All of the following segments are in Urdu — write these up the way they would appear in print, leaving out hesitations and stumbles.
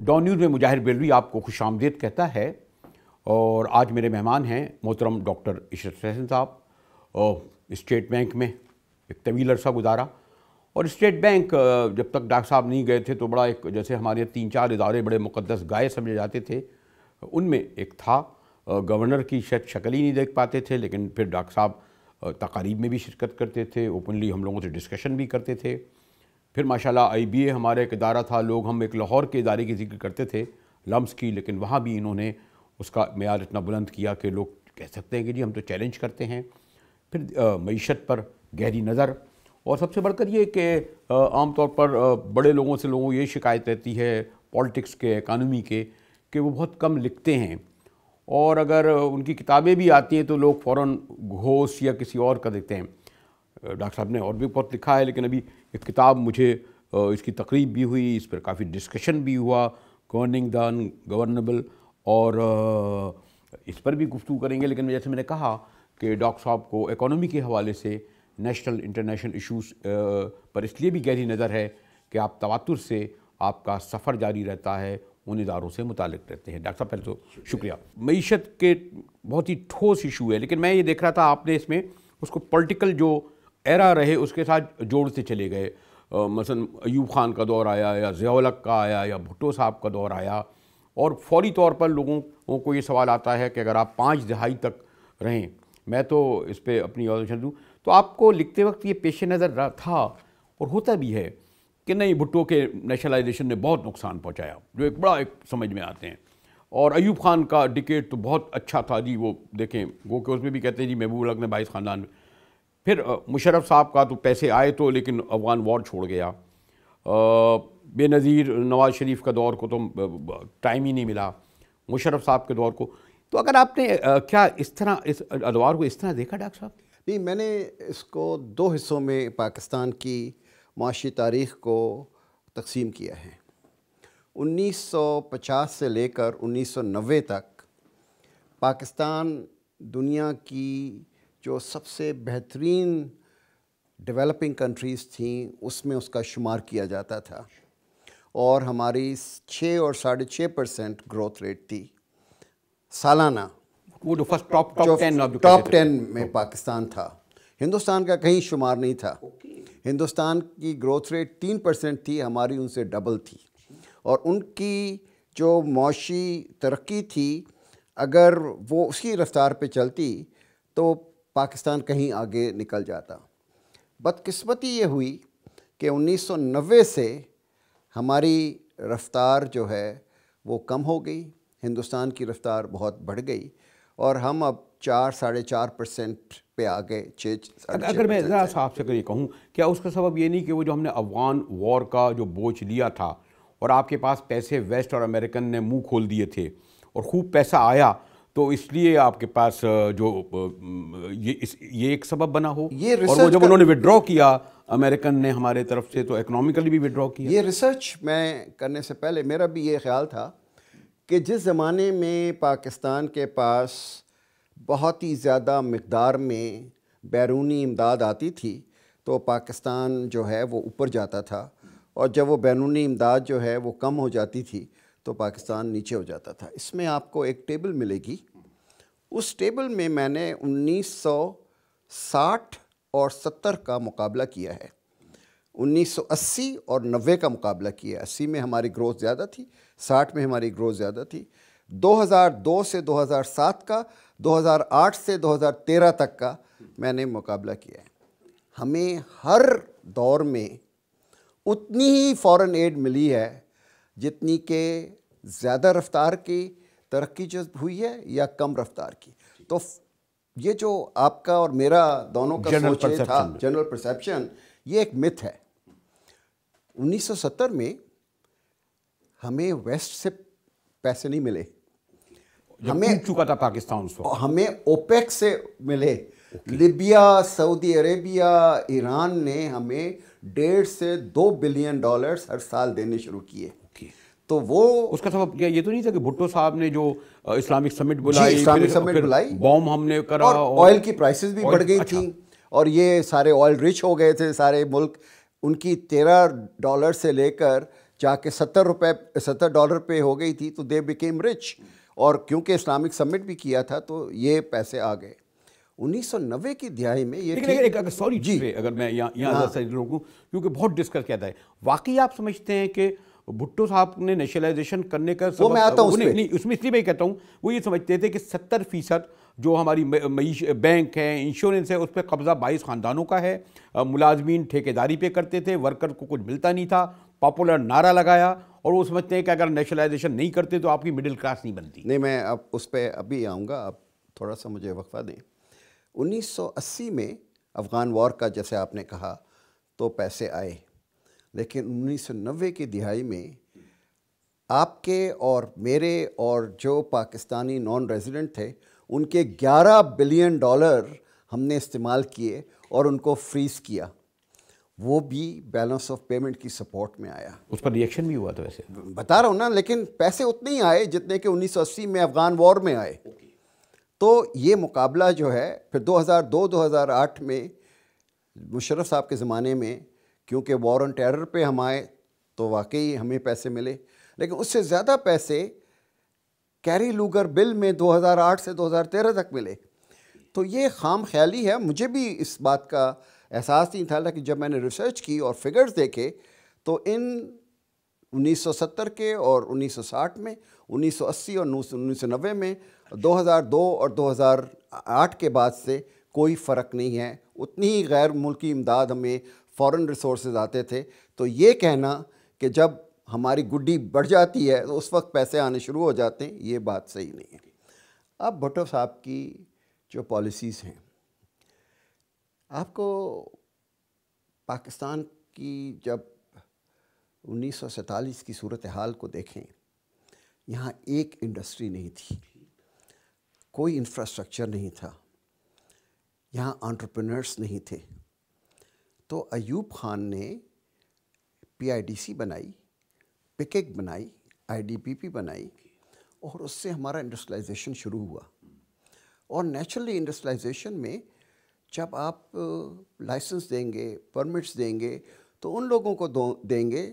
ڈان نیوز میں مجاہر بیلوی آپ کو خوش آمدید کہتا ہے، اور آج میرے مہمان ہیں محترم ڈاکٹر عشرت حسن صاحب، اسٹیٹ بینک میں ایک طویل عرصہ گزارا، اور اسٹیٹ بینک جب تک ڈاکٹر صاحب نہیں گئے تھے تو بڑا ایک جیسے ہمارے 3-4 ادارے بڑے مقدس گائے سمجھے جاتے تھے، ان میں ایک تھا۔ گورنر کی شاید شکل ہی نہیں دیکھ پاتے تھے، لیکن پھر ڈاکٹر صاحب تقاریب میں بھی شرکت کرتے تھے، اوپنلی ہم لوگوں سے ڈسکشن بھی کرتے تھے۔ پھر ماشاءاللہ IBA ہمارا ایک ادارہ تھا، ہم ایک لاہور کے ادارے کی ذکر کرتے تھے لمس کی، لیکن وہاں بھی انہوں نے اس کا معیار اتنا بلند کیا کہ لوگ کہہ سکتے ہیں کہ جی ہم تو چیلنج کرتے ہیں۔ پھر معیشت پر گہری نظر، اور سب سے بڑھ کر یہ کہ عام طور پر بڑے لوگوں سے لوگوں یہ شکایت رہتی ہے پالیٹکس کے، اکانومی کے، کہ وہ بہت کم لکھتے ہیں، اور اگر ان کی کتابیں بھی آتی ہیں تو لوگ فوراً گھوس یا کسی اور کا دیتے ہیں۔ ڈاکٹر صاحب نے اور بھی بہت لکھا ہے، لیکن ابھی ایک کتاب مجھے اس کی تقریب بھی ہوئی، اس پر کافی ڈسکشن بھی ہوا، گورننگ دا انگورنیبل، اور اس پر بھی گفتگو کریں گے۔ لیکن جیسے میں نے کہا کہ ڈاکٹر صاحب کو اکانومی کے حوالے سے نیشنل انٹرنیشنل ایشوز پر اس لیے بھی گہری نظر ہے کہ آپ تواتر سے آپ کا سفر جاری رہتا ہے، ان اداروں سے متعلق رہتے ہیں۔ ڈاکٹر صاحب پہلے تو شکریہ۔ معیشت کے بہت ہی ٹھوس ایشو ہے، لیکن میں یہ دیکھ رہا تھا آپ نے اس میں اس کو پولیٹیکل جو ایرا رہے اس کے ساتھ جوڑتے چلے گئے۔ مثلا ایوب خان کا دور آیا، یا ضیاء الحق کا آیا، یا بھٹو صاحب کا دور آیا، اور فوری طور پر لوگوں کو یہ سوال آتا ہے کہ اگر آپ 5 دہائی تک رہیں، میں تو اس پہ اپنی آبزرویشن دوں تو آپ کو لکھتے وقت یہ پیش نظر تھا اور ہوتا بھی ہے کہ نہیں بھٹو کے نیشنلائزیشن نے بہت نقصان پہنچایا، جو ایک بڑا ایک سمجھ میں آتے ہیں، اور ایوب خان کا ڈکیٹ تو بہت اچھا تھا جی، وہ دیکھیں گو کہ اس میں بھی کہتے ہیں جی محبوب الحق نے 22 خاندان میں۔ پھر مشرف صاحب کا تو پیسے آئے تو لیکن افغان وار چھوڑ گیا۔ بے نظیر نواز شریف کا دور کو تو ٹائم ہی نہیں ملا، مشرف صاحب کے دور کو۔ تو اگر آپ نے کیا اس طرح اس ادوار کو اس طرح دیکھا ڈاکٹر صاحب؟ نہیں، میں نے اس کو 2 حصوں میں پاکستان کی معاشی تاریخ کو تقسیم کیا ہے۔ 1950 سے لے کر 1990 تک پاکستان دنیا کی جو سب سے بہترین ڈیولپنگ کنٹریز تھیں اس میں اس کا شمار کیا جاتا تھا، اور ہماری 6 اور 6.5% گروتھ ریٹ تھی سالانہ۔ وہ جو فرسٹ ٹاپ 10 میں پاکستان تھا، ہندوستان کا کہیں شمار نہیں تھا۔ ہندوستان کی گروتھ ریٹ 3% تھی، ہماری ان سے ڈبل تھی، اور ان کی جو معاشی ترقی تھی اگر وہ اسی رفتار پہ چلتی تو پاکستان کہیں آگے نکل جاتا۔ بدقسمتی یہ ہوئی کہ 1990 سے ہماری رفتار جو ہے وہ کم ہو گئی، ہندوستان کی رفتار بہت بڑھ گئی، اور ہم اب 4.5% پہ آ گئے۔ اگر میں ذرا صاحب سے اگر یہ کہوں، کیا اس کا سبب یہ نہیں کہ وہ جو ہم نے افغان وار کا جو بوجھ لیا تھا، اور آپ کے پاس پیسے ویسٹ اور امریکن نے منہ کھول دیے تھے اور خوب پیسہ آیا، تو اس لیے آپ کے پاس جو یہ ایک سبب بنا ہو؟ اور وہ جب انہوں نے وڈرا کیا امریکن نے ہمارے طرف سے تو اکنامیکلی بھی وڈرا کیا۔ یہ ریسرچ میں کرنے سے پہلے میرا بھی یہ خیال تھا کہ جس زمانے میں پاکستان کے پاس بہت ہی زیادہ مقدار میں بیرونی امداد آتی تھی تو پاکستان جو ہے وہ اوپر جاتا تھا، اور جب وہ بیرونی امداد جو ہے وہ کم ہو جاتی تھی تو پاکستان نیچے ہو جاتا تھا۔ اس میں آپ کو ایک ٹیبل ملے گی، اس ٹیبل میں میں نے 1960 اور 70 کا مقابلہ کیا ہے، 1980 اور 90 کا مقابلہ کیا ہے۔ 80 میں ہماری گروتھ زیادہ تھی، 60 میں ہماری گروتھ زیادہ تھی۔ 2002 سے 2007 کا، 2008 سے 2013 تک کا میں نے مقابلہ کیا ہے۔ ہمیں ہر دور میں اتنی ہی فورن ایڈ ملی ہے جتنی کہ زیادہ رفتار کی ترقی جو ہوئی ہے یا کم رفتار کی۔ تو یہ جو آپ کا اور میرا دونوں کا سوچ تھا، جنرل پرسیپشن، یہ ایک متھ ہے۔ 1970 میں ہمیں ویسٹ سے پیسے نہیں ملے، ہمیں چکا تھا پاکستان سے، ہمیں اوپیک سے ملے۔ لیبیا، سعودی عربیہ، ایران نے ہمیں 1.5 سے 2 بلین ڈالرز ہر سال دینے شروع کیے۔ تو وہ اس کا سبب کیا یہ تو نہیں تھا کہ بھٹو صاحب نے جو اسلامک سمٹ بلائی، اسلامک سمٹ بلائی، بوم ہم نے کرا، اور آئل کی پرائسز بھی بڑھ گئی تھیں، اور یہ سارے آئل رچ ہو گئے تھے سارے ملک۔ ان کی $13 سے لے کر جا کے $70 پہ ہو گئی تھی تو دے بیکیم رچ، اور کیونکہ اسلامک سمٹ بھی کیا تھا تو یہ پیسے آ گئے 1990 کی دہائی میں. یہ لیکن سوری اگر میں یہاں سے روکوں کیونکہ بہت ڈسکس کیا تھا ہے، واقعی آپ سمجھتے ہیں کہ بھٹو صاحب نے نیشنلائزیشن کرنے کا وہ میں آتا ہوں اس میں اس لیے میں کہتا ہوں وہ یہ سمجھتے تھے کہ 70% جو ہماری بینک ہے، انشورنس ہے، اس پہ قبضہ 22 خاندانوں کا ہے، ملازمین ٹھیکیداری پہ کرتے تھے، ورکر کو کچھ ملتا نہیں تھا، پاپولر نعرہ لگایا، اور وہ سمجھتے ہیں کہ اگر نیشنلائزیشن نہیں کرتے تو آپ کی مڈل کلاس نہیں بنتی. نہیں، میں اب اس پہ ابھی آؤں گا، آپ تھوڑا سا مجھے وقفہ دیں. 1980 میں افغان وار کا جیسے آپ نے کہا تو پیسے آئے، لیکن 1990 کی دہائی میں آپ کے اور میرے اور جو پاکستانی نان ریزیڈنٹ تھے ان کے $11 بلین ہم نے استعمال کیے اور ان کو فریز کیا. وہ بھی بیلنس آف پیمنٹ کی سپورٹ میں آیا. اس پر ریئیکشن بھی ہوا تھا ویسے، بتا رہا ہوں نا، لیکن پیسے اتنے ہی آئے جتنے کہ 1980 میں افغان وار میں آئے. تو یہ مقابلہ جو ہے پھر 2002-2008 میں مشرف صاحب کے زمانے میں، کیونکہ وار آن ٹیرر پہ ہم آئے تو واقعی ہمیں پیسے ملے، لیکن اس سے زیادہ پیسے کیری لوگر بل میں 2008 سے 2013 تک ملے. تو یہ خام خیالی ہے. مجھے بھی اس بات کا احساس نہیں تھا، لیکن جب میں نے ریسرچ کی اور فگرز دیکھے تو ان 1970 کے اور 1960 میں، 1980 اور 1990 میں، 2002 اور 2008 کے بعد سے کوئی فرق نہیں ہے. اتنی ہی غیر ملکی امداد ہمیں فارن ریسورسز آتے تھے. تو یہ کہنا کہ جب ہماری گڈی بڑھ جاتی ہے تو اس وقت پیسے آنے شروع ہو جاتے ہیں، یہ بات صحیح نہیں ہے. اب بھٹو صاحب کی جو پالیسیز ہیں، آپ کو پاکستان کی جب 1947 کی صورتحال کو دیکھیں، یہاں ایک انڈسٹری نہیں تھی، کوئی انفراسٹرکچر نہیں تھا، یہاں انٹرپرینرز نہیں تھے. تو ایوب خان نے PIDC بنائی، پکیک بنائی، IDPP بنائی، اور اس سے ہمارا انڈسٹریلائزیشن شروع ہوا. اور نیچرلی انڈسٹریلائزیشن میں جب آپ لائسنس دیں گے، پرمٹس دیں گے، تو ان لوگوں کو دیں گے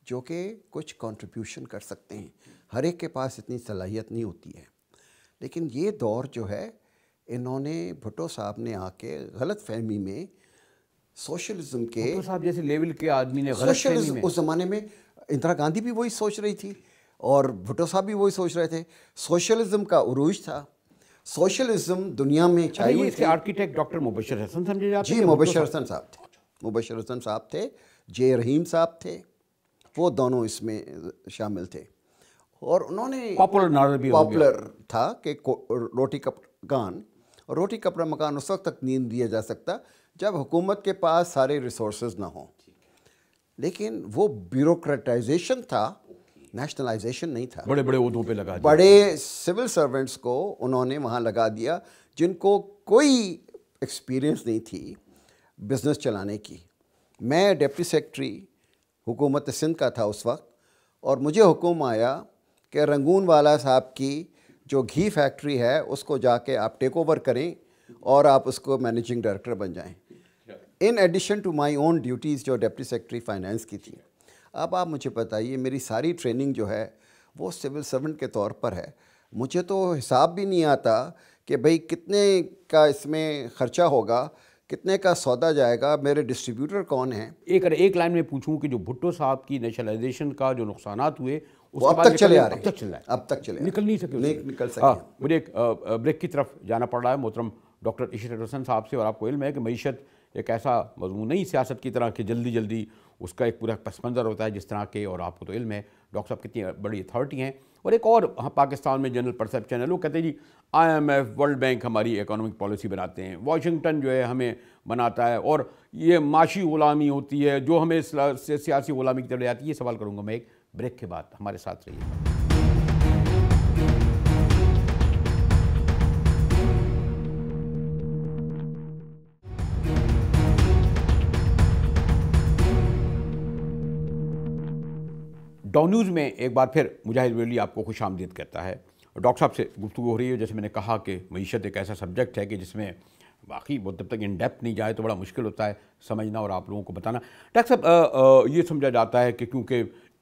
جو کہ کچھ کنٹریبیوشن کر سکتے ہیں. ہر ایک کے پاس اتنی صلاحیت نہیں ہوتی ہے. لیکن یہ دور جو ہے، انہوں نے بھٹو صاحب نے آ کے غلط فہمی میں سوشلزم کے، بھٹو صاحب جیسے لیول کے آدمی نے غلط فہمی میں، اس زمانے میں اندرا گاندھی بھی وہی سوچ رہی تھی اور بھٹو صاحب بھی وہی سوچ رہے تھے. سوشلزم کا عروج تھا، سوشلزم دنیا میں چھائی ہوئی تھی. آرکیٹیکٹ ڈاکٹر مبشر حسن سمجھے جاتے ہیں؟ جی، مبشر حسن صاحب تھے، مبشر حسن صاحب تھے، جے رحیم صاحب تھے، وہ دونوں اس میں شامل تھے. اور انہوں نے پاپولر تھا کہ روٹی کپڑا مکان اس وقت تک نہیں دیا جا سکتا جب حکومت کے پاس سارے ریسورسز نہ ہوں. لیکن وہ بیوروکریٹائزیشن تھا، نیشنلائزیشن نہیں تھا. بڑے بڑے عہدوں پہ لگا دیا، بڑے سول سرونٹس کو انہوں نے وہاں لگا دیا جن کو کوئی ایکسپیرینس نہیں تھی بزنس چلانے کی. میں ڈپٹی سیکرٹری حکومت سندھ کا تھا اس وقت، اور مجھے حکم آیا کہ رنگون والا صاحب کی جو گھی فیکٹری ہے اس کو جا کے آپ ٹیک اوور کریں اور آپ اس کو مینیجنگ ڈائریکٹر بن جائیں، in addition to my own duties جو ڈپٹی سیکرٹری فائنانس کی تھی. اب آپ مجھے بتائیے، میری ساری ٹریننگ جو ہے وہ سول سرونٹ کے طور پر ہے. مجھے تو حساب بھی نہیں آتا کہ بھئی کتنے کا اس میں خرچہ ہوگا، کتنے کا سودا جائے گا، میرے ڈسٹریبیوٹر کون ہیں. ایک لائن میں پوچھوں کہ جو بھٹو صاحب کی نیشنلائزیشن کا جو نقصانات ہوئے وہ اب تک چلے آ رہے ہیں، اب تک چلے نکل نہیں سکے، نکل سکے. مجھے ایک بریک کی طرف جانا پڑ رہا ہے محترم ڈاکٹر عشرت حسن صاحب سے. اور آپ کو علم ہے کہ معیشت ایک ایسا مضمون نہیں سیاست کی طرح کہ جلدی جلدی اس کا ایک پورا پس منظر ہوتا ہے جس طرح کے، اور آپ کو تو علم ہے ڈاکٹر صاحب کتنی بڑی اتھارٹی ہیں. اور ایک اور پاکستان میں جنرل پرسیپشن ہے، لوگ کہتے ہیں جی IMF ورلڈ بینک ہماری اکنامک پالیسی بناتے ہیں، واشنگٹن جو ہے ہمیں بناتا ہے، اور یہ معاشی غلامی ہوتی ہے جو ہمیں سیاسی غلامی کی طرف لے جاتی ہے. یہ سوال کروں گا میں ایک بریک کے بعد. ہمارے ساتھ رہیے. ڈاؤن نیوز میں ایک بار پھر مجاہد ویلی آپ کو خوش آمدید کہتا ہے. ڈاکٹر صاحب سے گفتگو ہو رہی ہے. جیسے میں نے کہا کہ معیشت ایک ایسا سبجیکٹ ہے کہ جس میں باقی وہ جب تک ان ڈیپتھ نہیں جائے تو بڑا مشکل ہوتا ہے سمجھنا اور آپ لوگوں کو بتانا. ڈاکٹر صاحب یہ سمجھا جاتا ہے کہ کیونکہ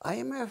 IMF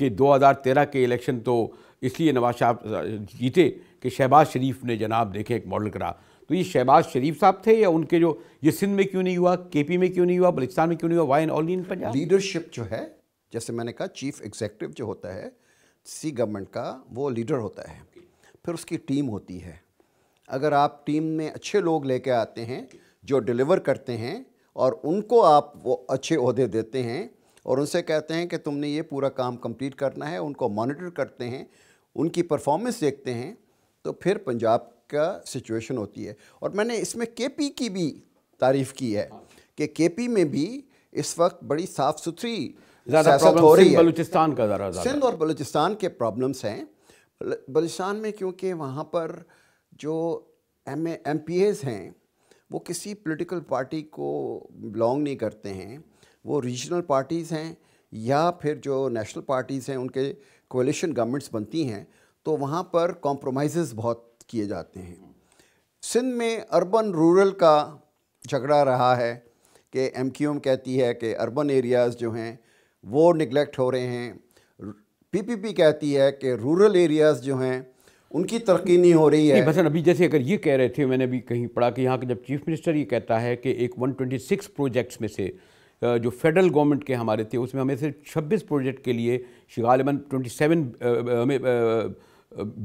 کہ 2013 کے الیکشن تو اس لیے نواز شریف جیتے کہ شہباز شریف نے جناب دیکھیں ایک ماڈل کرا. تو یہ شہباز شریف صاحب تھے یا ان کے جو یہ سندھ میں کیوں نہیں ہوا, کے پی میں کیوں نہیں ہوا, بلوچستان میں کیوں نہیں ہوا, why and only in Punjab? Leadership جو ہے, جیسے میں نے کہا چیف ایگزیکٹو جو ہوتا ہے سی گورنمنٹ کا, وہ لیڈر ہوتا ہے, پھر اس کی ٹیم ہوتی ہے. اگر آپ ٹیم میں اچھے لوگ لے کے آتے ہیں جو ڈیلیور کرتے ہیں اور ان کو آپ وہ اچھے عہدے دیتے ہیں اور ان سے کہتے ہیں کہ تم نے یہ پورا کام کمپلیٹ کرنا ہے, ان کو مانیٹر کرتے ہیں, ان کی پرفارمنس دیکھتے ہیں, تو پھر پنجاب کا سچویشن ہوتی ہے. اور میں نے اس میں کے پی کی بھی تعریف کی ہے کہ کے پی میں بھی اس وقت بڑی صاف ستھری سیاست ہو رہی ہے. بلوچستان کا ذرا سندھ اور بلوچستان کے پرابلمس ہیں. بلوچستان میں کیونکہ وہاں پر جو ایم پی ایز ہیں وہ کسی پولیٹیکل پارٹی کو بلانگ نہیں کرتے ہیں, وہ ریجنل پارٹیز ہیں یا پھر جو نیشنل پارٹیز ہیں, ان کے کولیشن گورنمنٹس بنتی ہیں, تو وہاں پر کمپرومائزز بہت کیے جاتے ہیں. سندھ میں اربن رورل کا جھگڑا رہا ہے کہ ایم کیو ایم کہتی ہے کہ اربن ایریاز جو ہیں وہ نگلیکٹ ہو رہے ہیں, پی پی پی کہتی ہے کہ رورل ایریاز جو ہیں ان کی ترقی نہیں ہو رہی ہے. مثلا ابھی جیسے اگر یہ کہہ رہے تھے, میں نے بھی کہیں پڑھا کہ یہاں کے جب چیف منسٹر یہ کہتا ہے کہ ایک 126 پروجیکٹس میں سے جو فیڈرل گورنمنٹ کے ہمارے تھے اس میں ہمیں صرف 26 پروجیکٹ کے لیے غالباً 27 ہمیں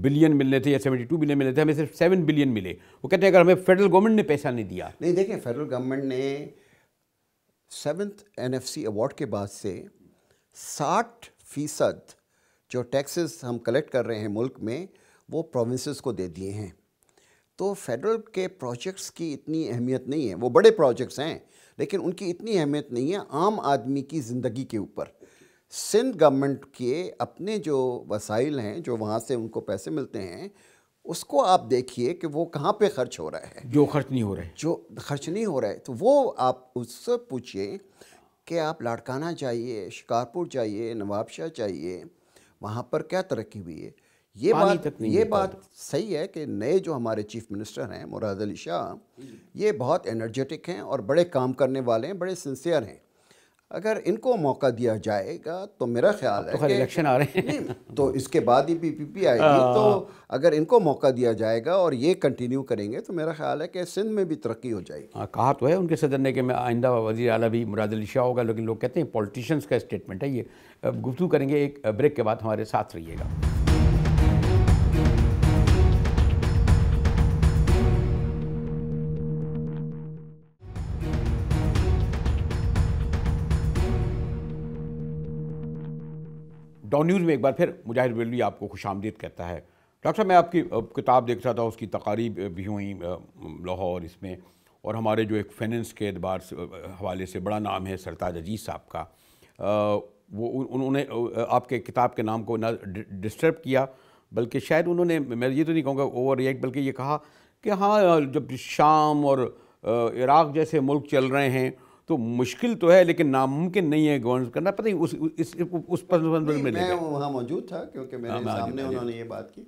بلین ملنے تھے یا 72 بلین ملنے تھے, ہمیں صرف 7 بلین ملے. وہ کہتے ہیں اگر ہمیں فیڈرل گورنمنٹ نے پیسہ نہیں دیا. نہیں دیکھیں, فیڈرل گورنمنٹ نے 7th NFC ایوارڈ کے بعد سے 60% جو ٹیکسز ہم کلیکٹ کر رہے ہیں ملک میں وہ پروونسز کو دے دیے ہیں. تو فیڈرل کے پروجیکٹس کی اتنی اہمیت نہیں ہے, وہ بڑے پروجیکٹس ہیں لیکن ان کی اتنی اہمیت نہیں ہے عام آدمی کی زندگی کے اوپر. سندھ گورنمنٹ کے اپنے جو وسائل ہیں, جو وہاں سے ان کو پیسے ملتے ہیں, اس کو آپ دیکھیے کہ وہ کہاں پہ خرچ ہو رہا ہے. جو خرچ نہیں ہو رہا ہے تو وہ آپ اس سے پوچھئے کہ آپ لاڑکانہ جائیے, شکارپور جائیے, نواب شاہ جائیے, وہاں پر کیا ترقی ہوئی ہے. یہ بات صحیح ہے کہ نئے جو ہمارے چیف منسٹر ہیں مراد علی شاہ, یہ بہت انرجیٹک ہیں اور بڑے کام کرنے والے ہیں, بڑے سنسیئر ہیں. اگر ان کو موقع دیا جائے گا تو میرا خیال ہے کہ الیکشن آ رہے ہیں تو اس کے بعد ہی پی پی پی آئے گی, تو اگر ان کو موقع دیا جائے گا اور یہ کنٹینیو کریں گے تو میرا خیال ہے کہ سندھ میں بھی ترقی ہو جائے گی. کہا تو ہے ان کے صدر نے کہ میں آئندہ وزیر اعلیٰ بھی مراد علی شاہ ہوگا, لیکن لوگ کہتے ہیں پولیٹیشنز کا اسٹیٹمنٹ ہے یہ. گفتگو کریں گے ایک بریک کے بعد, ہمارے ساتھ رہیے گا. ڈان نیوز میں ایک بار پھر مجاہد بریلوی آپ کو خوش آمدید کہتا ہے. ڈاکٹر صاحب, میں آپ کی کتاب دیکھ رہا تھا, اس کی تقاریب بھی ہوئیں لاہور اس میں, اور ہمارے جو ایک فائننس کے اعتبار سے حوالے سے بڑا نام ہے سرتاج عزیز صاحب کا, وہ انہوں نے آپ کے کتاب کے نام کو نہ ڈسٹرب کیا بلکہ شاید انہوں نے, میں یہ تو نہیں کہوں گا اوور ریئیکٹ, بلکہ یہ کہا کہ ہاں جب شام اور عراق جیسے ملک چل رہے ہیں تو مشکل تو ہے لیکن ناممکن نہیں ہے گورننس کرنا. پتہ نہیں اس پس منظر میں میں وہاں موجود تھا کیونکہ میرے سامنے انہوں نے یہ بات کی.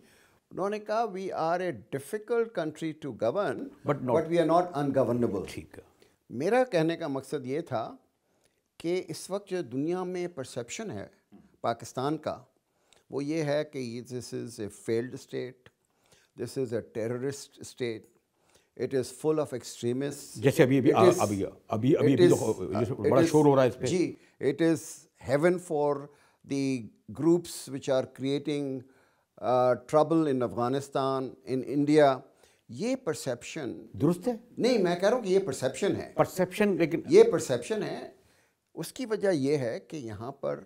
انہوں نے کہا we are a difficult country to govern but we are not ungovernable. ٹھیک ہے. میرا کہنے کا مقصد یہ تھا کہ اس وقت جو دنیا میں پرسیپشن ہے پاکستان کا, وہ یہ ہے کہ this is a failed state, this is a terrorist state, it is full of extremists. جیسے ابھی بڑا شور ہو رہا ہے اس پہ. جی, it is heaven for the groups which are creating trouble in Afghanistan, in India. یہ پرسیپشن درست ہے نہیں, میں کہہ رہا ہوں کہ یہ پرسیپشن ہے. لیکن یہ پرسیپشن ہے. اس کی وجہ یہ ہے کہ یہاں پر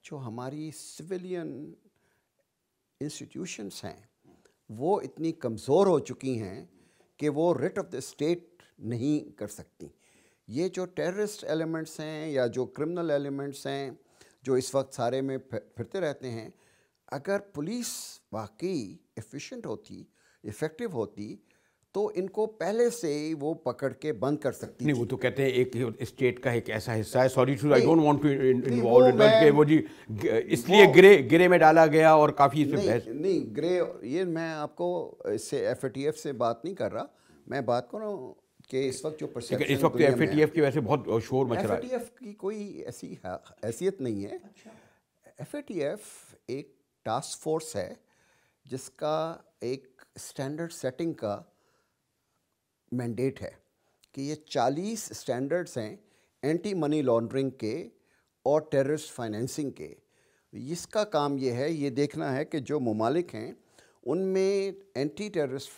جو ہماری سویلین انسٹیٹیوشنس ہیں وہ اتنی کمزور ہو چکی ہیں کہ وہ ریٹ آف دا اسٹیٹ نہیں کر سکتی. یہ جو ٹیررسٹ ایلیمنٹس ہیں یا جو کرمنل ایلیمنٹس ہیں جو اس وقت سارے میں پھرتے رہتے ہیں, اگر پولیس واقعی ایفیشینٹ ہوتی, ایفیکٹو ہوتی, تو ان کو پہلے سے ہی وہ پکڑ کے بند کر سکتی. نہیں, وہ تو کہتے ہیں ایک اسٹیٹ کا ایک ایسا حصہ ہے, sorry to I don't want to involve کہ وہ جی اس لیے گرے میں ڈالا گیا اور کافی اس پہ بحث. نہیں گرے, یہ میں آپ کو اس سے ایف اے ٹی ایف سے بات نہیں کر رہا, میں بات کر رہا ہوں کہ اس وقت جو پرسیپشن اس وقت ایف اے ٹی ایف کی وجہ سے بہت شور مچ رہا ہے. ایف اے ٹی ایف کی کوئی ایسی حیثیت نہیں ہے. FATF ایک ٹاسک فورس ہے جس کا ایک اسٹینڈرڈ سیٹنگ کا مینڈیٹ ہے کہ یہ 40 اسٹینڈرڈس ہیں اینٹی منی لانڈرنگ کے اور ٹیررسٹ فائنینسنگ کے. اس کا کام یہ ہے، یہ دیکھنا ہے کہ جو ممالک ہیں ان میں اینٹی ٹیررسٹ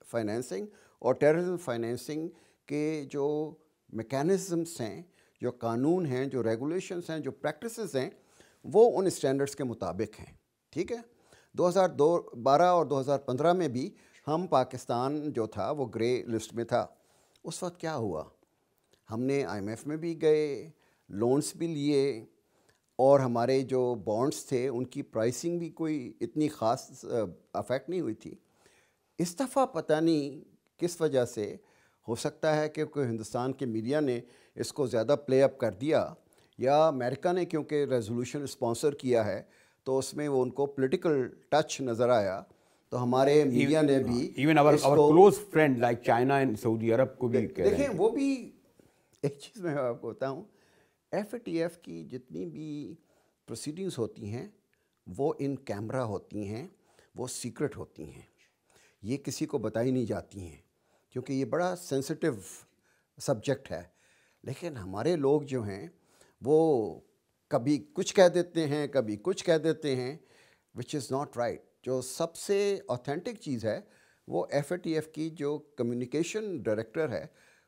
فائنینسنگ اور ٹیررزم فائنینسنگ کے جو میکینزمس ہیں، جو قانون ہیں، جو ریگولیشنس ہیں، جو پریکٹسز ہیں، وہ ان اسٹینڈرڈس کے مطابق ہیں. ٹھیک ہے. 2012 اور 2015 میں بھی ہم پاکستان جو تھا وہ گرے لسٹ میں تھا. اس وقت کیا ہوا؟ ہم نے IMF میں بھی گئے، لونز بھی لیے، اور ہمارے جو بانڈز تھے ان کی پرائسنگ بھی کوئی اتنی خاص افیکٹ نہیں ہوئی تھی. اس دفعہ پتہ نہیں کس وجہ سے، ہو سکتا ہے کہ کوئی ہندوستان کے میڈیا نے اس کو زیادہ پلے اپ کر دیا، یا امریکہ نے کیونکہ ریزولوشن اسپانسر کیا ہے تو اس میں وہ ان کو پولیٹیکل ٹچ نظر آیا، تو ہمارے میڈیا نے بھی even our close friend like China and Saudi Arab کو بھی کہہ رہے ہیں. دیکھیں، وہ بھی ایک چیز میں آپ کو بتاؤں، FATF کی جتنی بھی پروسیڈنگز ہوتی ہیں وہ ان کیمرہ ہوتی ہیں، وہ سیکرٹ ہوتی ہیں، یہ کسی کو بتائی نہیں جاتی ہیں کیونکہ یہ بڑا سینسٹیو سبجیکٹ ہے. لیکن ہمارے لوگ جو ہیں وہ کبھی کچھ کہہ دیتے ہیں، کبھی کچھ کہہ دیتے ہیں، وچ از ناٹ رائٹ. جو سب سے اوتھینٹک چیز ہے وہ FATF کی جو کمیونیکیشن ڈائریکٹر ہے،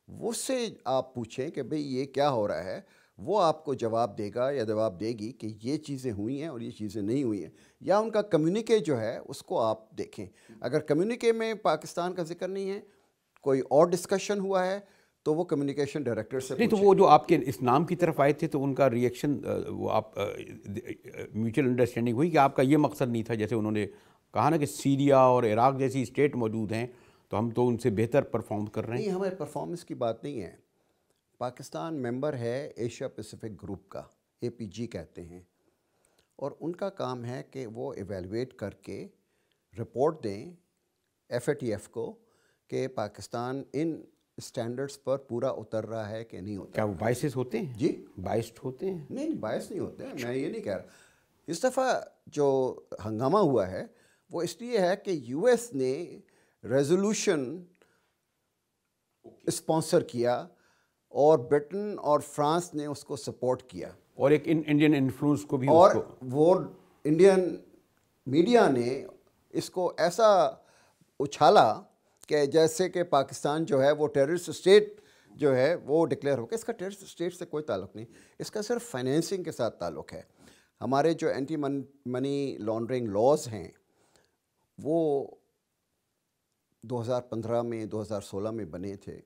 وہ سے آپ پوچھیں کہ بھئی یہ کیا ہو رہا ہے، وہ آپ کو جواب دے گا یا جواب دے گی کہ یہ چیزیں ہوئی ہیں اور یہ چیزیں نہیں ہوئی ہیں. یا ان کا کمیونیکے جو ہے اس کو آپ دیکھیں، اگر کمیونیکے میں پاکستان کا ذکر نہیں ہے، کوئی اور ڈسکشن ہوا ہے، تو وہ کمیونیکیشن ڈائریکٹر سے نہیں. تو وہ جو آپ کے اس نام کی طرف آئے تھے تو ان کا ریئیکشن، وہ آپ میوچل انڈرسٹینڈنگ ہوئی کہ آپ کا یہ مقصد نہیں تھا، جیسے انہوں نے کہا نا کہ سیریا اور عراق جیسی اسٹیٹ موجود ہیں تو ہم تو ان سے بہتر پرفارم کر رہے ہیں. نہیں، ہمارے پرفارمنس کی بات نہیں ہے. پاکستان ممبر ہے ایشیا پیسیفک گروپ کا، APG کہتے ہیں، اور ان کا کام ہے کہ وہ ایویلویٹ کر کے رپورٹ دیں FATF کو کہ پاکستان ان اسٹینڈرڈس پر پورا اتر رہا ہے کہ نہیں اتر. کیا وہ بائسز ہوتے ہیں؟ جی، بائسڈ ہوتے ہیں؟ نہیں، باعث نہیں ہوتے ہیں، میں یہ نہیں کہہ رہا. اس دفعہ جو ہنگامہ ہوا ہے وہ اس لیے ہے کہ US نے ریزولوشن اسپانسر کیا اور برٹن اور فرانس نے اس کو سپورٹ کیا، اور ایک انڈین انفلوئنس کو بھی، اور وہ انڈین میڈیا نے اس کو ایسا اچھالا کہ جیسے کہ پاکستان جو ہے وہ ٹیررسٹ اسٹیٹ جو ہے وہ ڈکلیئر ہو گیا. اس کا ٹیررسٹ اسٹیٹ سے کوئی تعلق نہیں، اس کا صرف فائنینسنگ کے ساتھ تعلق ہے. ہمارے جو اینٹی منی لانڈرنگ لاز ہیں وہ 2015 میں 2016 میں بنے تھے.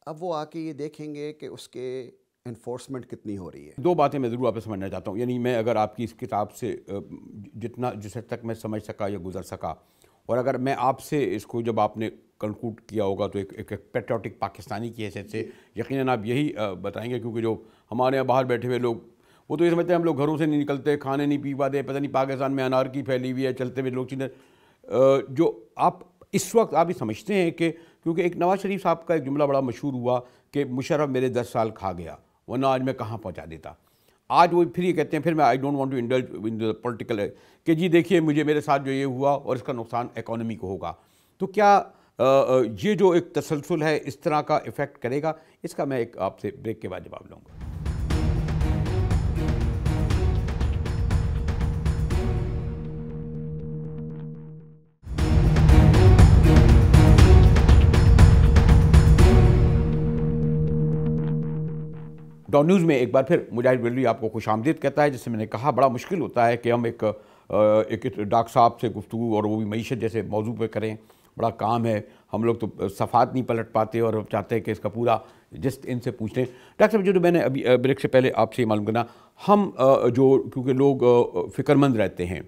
اب وہ آ کے یہ دیکھیں گے کہ اس کے انفورسمنٹ کتنی ہو رہی ہے. دو باتیں میں ضرور آپ سے سمجھنا چاہتا ہوں. یعنی میں اگر آپ کی اس کتاب سے جس حد تک میں سمجھ سکا یا گزر سکا، اور اگر میں آپ سے اس کو جب آپ نے کنکلوڈ کیا ہوگا تو ایک پیٹریوٹک پاکستانی کی حیثیت سے یقیناً آپ یہی بتائیں گے، کیونکہ جو ہمارے یہاں باہر بیٹھے ہوئے لوگ وہ تو یہ سمجھتے ہیں ہم لوگ گھروں سے نہیں نکلتے، کھانے نہیں پی پاتے، پتہ نہیں پاکستان میں انارکی پھیلی ہوئی ہے، چلتے ہوئے لوگ چیزیں. جو آپ اس وقت آپ یہ سمجھتے ہیں کہ کیونکہ ایک نواز شریف صاحب کا ایک جملہ بڑا مشہور ہوا کہ مشرف میرے 10 سال کھا گیا، ورنہ آج میں کہاں پہنچا دیتا. آج وہ پھر یہ کہتے ہیں، پھر میں I don't want to indulge in the political, کہ جی دیکھیے میرے ساتھ جو یہ ہوا اور اس کا نقصان اکانومی کو ہوگا. تو کیا یہ جو ایک تسلسل ہے اس طرح کا ایفیکٹ کرے گا؟ اس کا میں ایک آپ سے بریک کے بعد جواب لوں گا. ڈان نیوز میں ایک بار پھر مجاہد بریلوی آپ کو خوش آمدید کہتا ہے. جس سے میں نے کہا بڑا مشکل ہوتا ہے کہ ہم ایک ڈاکٹر صاحب سے گفتگو اور وہ بھی معیشت جیسے موضوع پہ کریں، بڑا کام ہے. ہم لوگ تو صفحات نہیں پلٹ پاتے اور چاہتے ہیں کہ اس کا پورا جسٹ ان سے پوچھ لیں. ڈاکٹر صاحب جو میں نے ابھی بریک سے پہلے آپ سے یہ معلوم کرنا، ہم جو کیونکہ لوگ فکر مند رہتے ہیں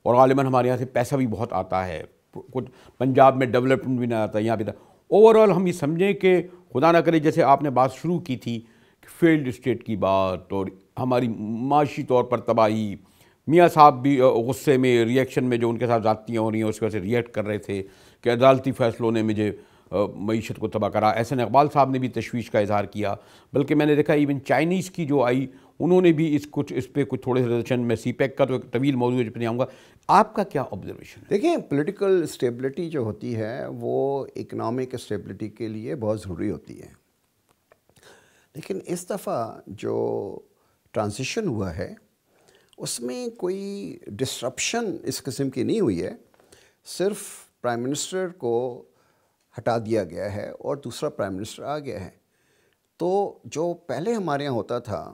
اور غالباً ہمارے یہاں سے پیسہ بھی بہت آتا ہے، کچھ پنجاب میں ڈیولپمنٹ بھی نہ آتا ہے، یہاں بھی اوور آل ہم یہ سمجھیں کہ خدا نہ کرے جیسے آپ نے بات شروع کی تھی فیلڈ اسٹیٹ کی بات اور ہماری معاشی طور پر تباہی، میاں صاحب بھی غصے میں ریئیکشن میں جو ان کے ساتھ ذاتیاں ہو رہی ہیں اس وجہ سے ریئیکٹ کر رہے تھے کہ عدالتی فیصلوں نے مجھے معیشت کو تباہ کرا. احسن اقبال صاحب نے بھی تشویش کا اظہار کیا, بلکہ میں نے دیکھا ایون چائنیز کی جو آئی انہوں نے بھی اس پہ کچھ تھوڑے سے رجسٹریشن. میں سی پیک کا تو ایک طویل موضوع ہے جس پہ نہیں آؤں گا. آپ کا کیا آبزرویشن ہے؟ دیکھیں پولیٹیکل اسٹیبلٹی جو ہوتی ہے وہ اکنامک اسٹیبلٹی کے لیے بہت ضروری ہوتی ہے, لیکن اس دفعہ جو ٹرانزیشن ہوا ہے اس میں کوئی ڈسرپشن اس قسم کی نہیں ہوئی ہے. صرف پرائم منسٹر کو ہٹا دیا گیا ہے اور دوسرا پرائم منسٹر آ گیا ہے. تو جو پہلے ہمارے یہاں ہوتا تھا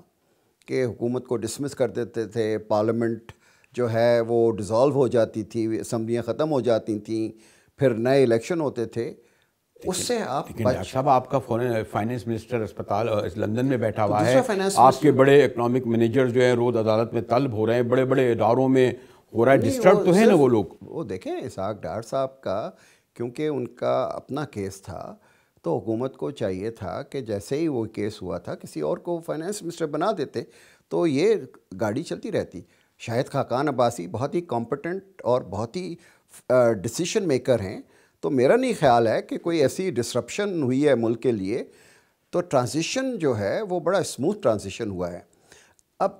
کہ حکومت کو ڈسمس کر دیتے تھے, پارلیمنٹ جو ہے وہ ڈیزالو ہو جاتی تھی, اسمبلیاں ختم ہو جاتی تھیں, پھر نئے الیکشن ہوتے تھے, اس سے آپ ڈاکٹر صاحب آپ کا فائنینس منسٹر اسپتال لندن میں بیٹھا ہوا ہے, دوسرا فائنانس آپ کے بڑے اکنامک مینیجر جو ہیں روز عدالت میں طلب ہو رہے ہیں, بڑے بڑے اداروں میں ہو رہا ہے, ڈسٹرب تو ہے نا وہ لوگ. وہ دیکھیں اسحاق ڈار صاحب کا, کیونکہ ان کا اپنا کیس تھا تو حکومت کو چاہیے تھا کہ جیسے ہی وہ کیس ہوا تھا کسی اور کو فائنانس منسٹر بنا دیتے تو یہ گاڑی چلتی رہتی. شاہد خاقان عباسی بہت ہی کمپٹنٹ اور بہت ہی ڈیسیشن میکر ہیں, تو میرا نہیں خیال ہے کہ کوئی ایسی ڈسرپشن ہوئی ہے ملک کے لیے. تو ٹرانزیشن جو ہے وہ بڑا اسموتھ ٹرانزیشن ہوا ہے. اب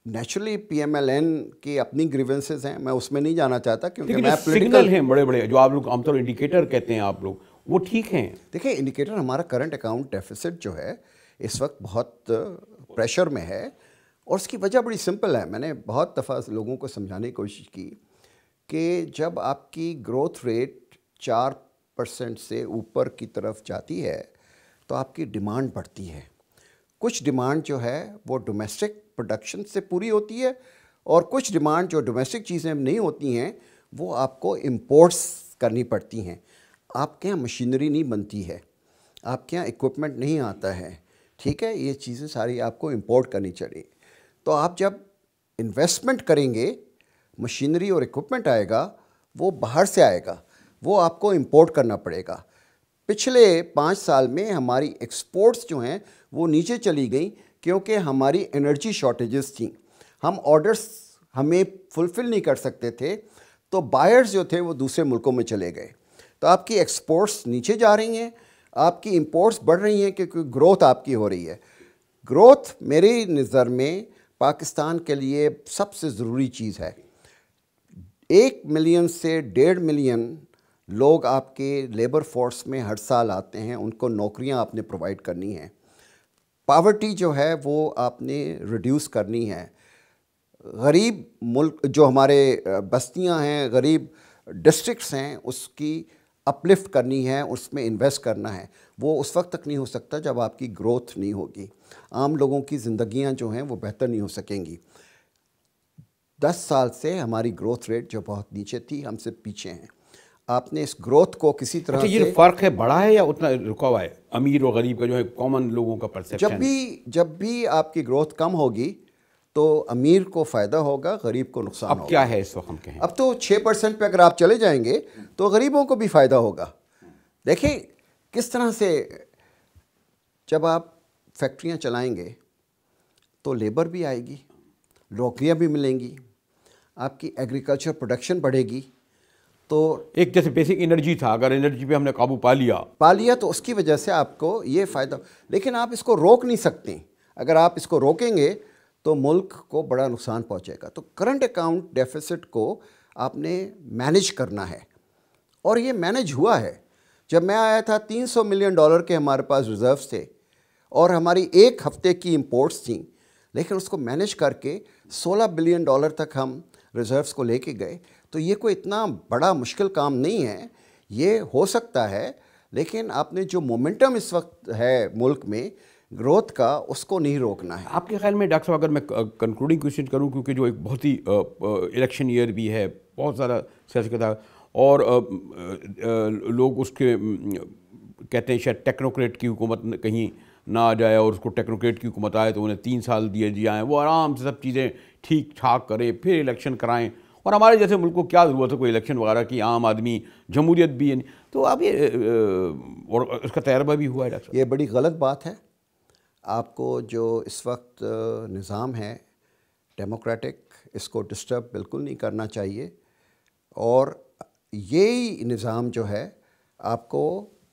naturally P M L N کی اپنی گریونسز ہیں, میں اس میں نہیں جانا چاہتا کیونکہ لیکن میں جو سگنل ہیں بڑے بڑے جو آپ لوگ عام طور انڈیکیٹر کہتے ہیں آپ لوگ, وہ ٹھیک ہیں. دیکھیں انڈیکیٹر ہمارا کرنٹ اکاؤنٹ ڈیفیسٹ جو ہے اس وقت بہت پریشر میں ہے, اور اس کی وجہ بڑی سمپل ہے. میں نے بہت دفعہ لوگوں کو سمجھانے کی کوشش کی کہ جب آپ کی گروتھ ریٹ 4% سے اوپر کی طرف جاتی ہے تو آپ کی ڈیمانڈ بڑھتی ہے. کچھ ڈیمانڈ جو ہے وہ ڈومیسٹک پروڈکشن سے پوری ہوتی ہے, اور کچھ ڈیمانڈ جو ڈومیسٹک چیزیں نہیں ہوتی ہیں وہ آپ کو امپورٹس کرنی پڑتی ہیں. آپ کے یہاں مشینری نہیں بنتی ہے, آپ کے یہاں ایکوپمنٹ نہیں آتا ہے, ٹھیک ہے, یہ چیزیں ساری آپ کو امپورٹ کرنی چاہیے. تو آپ جب انویسٹمنٹ کریں گے, مشینری اور ایکوپمنٹ آئے گا, وہ باہر سے آئے گا, وہ آپ کو امپورٹ کرنا پڑے گا. پچھلے 5 سال میں ہماری ایکسپورٹس جو ہیں وہ نیچے چلی گئیں کیونکہ ہماری انرجی شارٹیجز تھیں, ہم آرڈرز ہمیں فلفل نہیں کر سکتے تھے, تو بائرز جو تھے وہ دوسرے ملکوں میں چلے گئے. تو آپ کی ایکسپورٹس نیچے جا رہی ہیں, آپ کی امپورٹس بڑھ رہی ہیں کیونکہ گروتھ آپ کی ہو رہی ہے. گروتھ میری نظر میں پاکستان کے لیے سب سے ضروری چیز ہے. 1 ملین سے 1.5 ملین لوگ آپ کے لیبر فورس میں ہر سال آتے ہیں, ان کو نوکریاں آپ نے پرووائڈ کرنی ہیں. پاورٹی جو ہے وہ آپ نے ریڈیوس کرنی ہے. غریب ملک جو ہمارے بستیاں ہیں, غریب ڈسٹرکٹس ہیں, اس کی اپلفٹ کرنی ہے, اس میں انویسٹ کرنا ہے. وہ اس وقت تک نہیں ہو سکتا جب آپ کی گروتھ نہیں ہوگی. عام لوگوں کی زندگیاں جو ہیں وہ بہتر نہیں ہو سکیں گی. 10 سال سے ہماری گروتھ ریٹ جو بہت نیچے تھی, ہم سے پیچھے ہیں. آپ نے اس گروتھ کو کسی طرح اچھا, یہ فرق ہے بڑا ہے یا اتنا رکا ہوا ہے امیر اور غریب کا جو ہے کامن لوگوں کا پرسیپشن؟ جب بھی آپ کی گروتھ کم ہوگی تو امیر کو فائدہ ہوگا, غریب کو نقصان ہوگا. اب کیا ہے اس وقت ہم کہیں؟ اب تو 6% پہ اگر آپ چلے جائیں گے تو غریبوں کو بھی فائدہ ہوگا. دیکھیں کس طرح سے جب آپ فیکٹریاں چلائیں گے تو لیبر بھی آئے گی, نوکریاں بھی ملیں گی, آپ کی ایگریکلچر پروڈکشن بڑھے گی. تو ایک جیسے بیسک انرجی تھا, اگر انرجی پہ ہم نے قابو پا لیا تو اس کی وجہ سے آپ کو یہ فائدہ, لیکن آپ اس کو روک نہیں سکتے. اگر آپ اس کو روکیں گے تو ملک کو بڑا نقصان پہنچے گا. تو کرنٹ اکاؤنٹ ڈیفیسٹ کو آپ نے مینیج کرنا ہے, اور یہ مینیج ہوا ہے. جب میں آیا تھا $300 ملین کے ہمارے پاس ریزروز تھے اور ہماری 1 ہفتے کی امپورٹس تھیں, لیکن اس کو مینیج کر کے $16 بلین تک ہم ریزروز کو لے کے گئے. تو یہ کوئی اتنا بڑا مشکل کام نہیں ہے, یہ ہو سکتا ہے. لیکن آپ نے جو مومنٹم اس وقت ہے ملک میں گروتھ کا, اس کو نہیں روکنا ہے. آپ کے خیال میں ڈاکٹر صاحب اگر میں کنکلوڈنگ کوشچن کروں, کیونکہ جو ایک بہت ہی الیکشن ایئر بھی ہے, بہت زیادہ سیاست کا, اور لوگ اس کے کہتے ہیں شاید ٹیکنوکریٹ کی حکومت کہیں نہ آ جائے, اور اس کو ٹیکنوکریٹ کی حکومت آئے تو انہیں 3 سال دیے جائیں, وہ آرام سے سب چیزیں ٹھیک ٹھاک کریں, پھر الیکشن کرائیں. اور ہمارے جیسے ملک کو کیا ضرورت ہے کوئی الیکشن وغیرہ کی, عام آدمی, جمہوریت بھی ہے. تو اب یہ اور اس کا تجربہ بھی ہوا ہے ڈاکٹر صاحب. یہ بڑی غلط بات ہے. آپ کو جو اس وقت نظام ہے ڈیموکریٹک, اس کو ڈسٹرب بالکل نہیں کرنا چاہیے. اور یہی نظام جو ہے آپ کو